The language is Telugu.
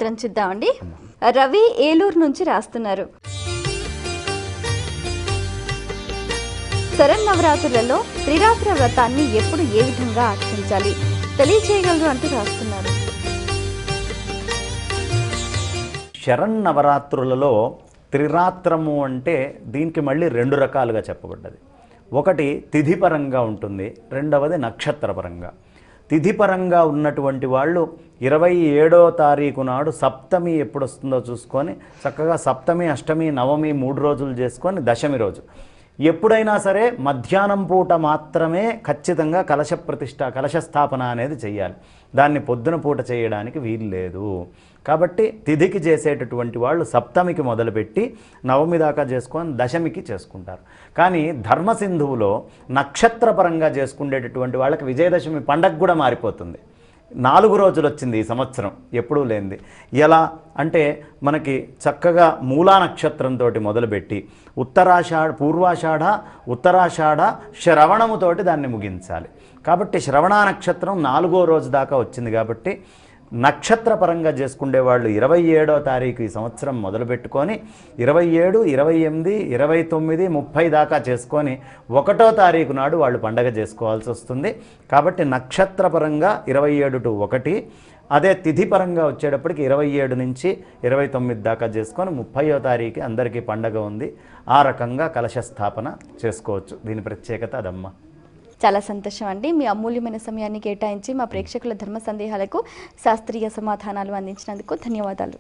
ఉత్తరం చూద్దామండి. రవి ఏలూరు నుంచి రాస్తున్నారు. శరన్నవరాత్రులలో త్రిరాత్ర వ్రతాన్ని ఎప్పుడు ఏ విధంగా ఆచరించాలి తెలియచేయగలరు అంటూ రాస్తున్నారు. శరన్నవరాత్రులలో త్రిరాత్రము అంటే దీనికి మళ్ళీ రెండు రకాలుగా చెప్పబడ్డది. ఒకటి తిథిపరంగా ఉంటుంది, రెండవది నక్షత్రపరంగా. తిథిపరంగా ఉన్నటువంటి వాళ్ళు 27వ తారీఖు నాడు సప్తమి ఎప్పుడు వస్తుందో చూసుకొని చక్కగా సప్తమి, అష్టమి, నవమి 3 రోజులు చేసుకొని దశమి రోజు ఎప్పుడైనా సరే మధ్యాహ్నం పూట మాత్రమే ఖచ్చితంగా కలశ స్థాపన అనేది చేయాలి. దాన్ని పొద్దున పూట చేయడానికి వీలు లేదు. కాబట్టి తిథికి చేసేటటువంటి వాళ్ళు సప్తమికి మొదలుపెట్టి నవమి దాకా చేసుకొని దశమికి చేసుకుంటారు. కానీ ధర్మసింధువులో నక్షత్రపరంగా చేసుకునేటటువంటి వాళ్ళకి విజయదశమి పండగ కూడా మారిపోతుంది. 4 రోజులు వచ్చింది ఈ సంవత్సరం, ఎప్పుడూ లేనిది. ఎలా అంటే మనకి చక్కగా మూలా నక్షత్రంతో మొదలుపెట్టి పూర్వాషాఢ, ఉత్తరాషాఢ, శ్రవణముతోటి దాన్ని ముగించాలి. కాబట్టి శ్రవణ నక్షత్రం 4వ రోజు దాకా వచ్చింది. కాబట్టి నక్షత్రపరంగా చేసుకునే వాళ్ళు 27వ తారీఖు ఈ సంవత్సరం మొదలుపెట్టుకొని 27, 28, 29, 30 దాకా చేసుకొని 1వ తారీఖు నాడు వాళ్ళు పండగ చేసుకోవాల్సి వస్తుంది. కాబట్టి నక్షత్రపరంగా 27 to 1, అదే తిథిపరంగా వచ్చేటప్పటికి 27 నుంచి 29 దాకా చేసుకొని 30వ తారీఖు అందరికీ పండగ ఉంది. ఆ రకంగా కలశ స్థాపన చేసుకోవచ్చు. దీని ప్రత్యేకత అదమ్మా. చాలా సంతోషం అండి. మీ అమూల్యమైన సమయాన్ని కేటాయించి మా ప్రేక్షకుల ధర్మ సందేహాలకు శాస్త్రీయ సమాధానాలు అందించినందుకు ధన్యవాదాలు.